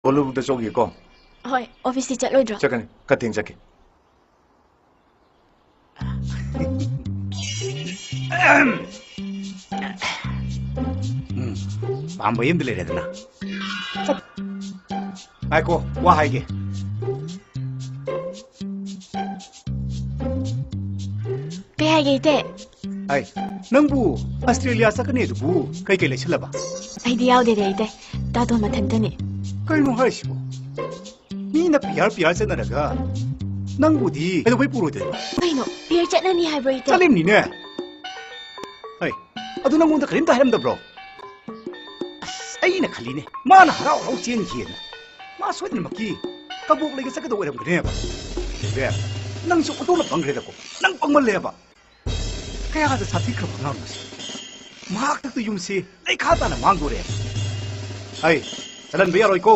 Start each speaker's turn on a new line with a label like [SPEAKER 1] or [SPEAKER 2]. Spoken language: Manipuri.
[SPEAKER 1] ꯇꯣꯂꯨꯕꯨꯛꯇ ꯆꯧꯒꯦꯀꯣ
[SPEAKER 2] ꯍꯣꯏ ꯑꯣꯐꯤꯁꯇꯤ ꯆꯠꯂꯣꯏꯗ꯭ꯔꯣ
[SPEAKER 1] ꯆꯠꯀꯅꯤ ꯈꯔ ꯊꯦꯡ ꯆꯠꯀꯦ
[SPEAKER 3] ꯄꯥꯝꯕ ꯌꯨꯝꯗ ꯂꯩꯔꯦꯗꯅ ꯉꯥꯏꯈꯣ ꯋꯥ ꯍꯥꯏꯒꯦ
[SPEAKER 2] ꯀꯩ ꯍꯥꯏꯒꯦ ꯏꯇꯦ
[SPEAKER 3] ꯑꯩ ꯅꯪꯕꯨ ꯑꯁꯇ꯭ꯔꯦꯂꯤꯌꯥ ꯆꯠꯀꯅꯤ ꯑꯗꯨꯕꯨ ꯀꯩ ꯂꯩꯁꯜꯂꯕ
[SPEAKER 2] ꯑꯩꯗꯤ ꯌꯥꯎꯗꯦꯗ ꯏꯇꯦ ꯇꯥꯇꯣꯟ ꯃꯊꯟꯇꯅꯤ
[SPEAKER 3] ꯀꯩꯅꯣ ꯍꯥꯏꯁꯤꯕꯣ ꯃꯤꯅ ꯄꯤꯌꯥꯔ ꯆꯠꯅꯔꯒ ꯅꯪꯕꯨꯗꯤ ꯀꯩꯗꯧꯕꯩ ꯄꯨꯔꯣꯏꯗꯣꯏꯕ
[SPEAKER 2] ꯀꯩꯅꯣ ꯄꯤꯌꯔ ꯆꯠꯅꯅꯤ ꯍꯥꯏꯕ꯭ꯔꯣ ꯏꯇꯦ
[SPEAKER 3] ꯆꯠꯂꯤꯝꯅꯤꯅꯦ ꯍꯩ ꯑꯗꯨ ꯅꯪꯉꯣꯟꯗ ꯀꯔꯤꯝꯇ ꯍꯥꯏꯔꯝꯗꯕ꯭ꯔꯣ ꯑꯁ ꯑꯩꯅ ꯈꯜꯂꯤꯅꯦ ꯃꯥꯅ ꯍꯔꯥꯎ ꯍꯔꯥꯎ ꯆꯦꯟꯈꯤꯑꯅ ꯃꯥ ꯁꯣꯏꯗꯅꯃꯛꯀꯤ ꯀꯕꯣꯛ ꯂꯩꯒ ꯆꯠꯀꯗꯧ ꯑꯣꯏꯔꯝꯒꯅꯦꯕ ꯕꯦ ꯅꯪꯁꯨ ꯑꯣꯟꯊꯣꯛꯅ ꯄꯪꯈ꯭ꯔꯦꯗꯀꯣ ꯅꯪ ꯄꯪꯃꯜꯂꯦꯕ ꯀꯌꯥꯗ ꯁꯥꯊꯤꯈ꯭ꯔꯕ ꯑꯉꯥꯡꯅꯣꯁꯤ ꯃꯍꯥꯛꯇꯛꯇ ꯌꯨꯝꯁꯤ ꯂꯩꯈꯥ ꯇꯥꯅ ꯃꯥꯡꯗꯣꯔꯦ ꯑꯩ ꯆꯠꯍꯟꯕ ꯌꯥꯔꯣꯏꯀꯣ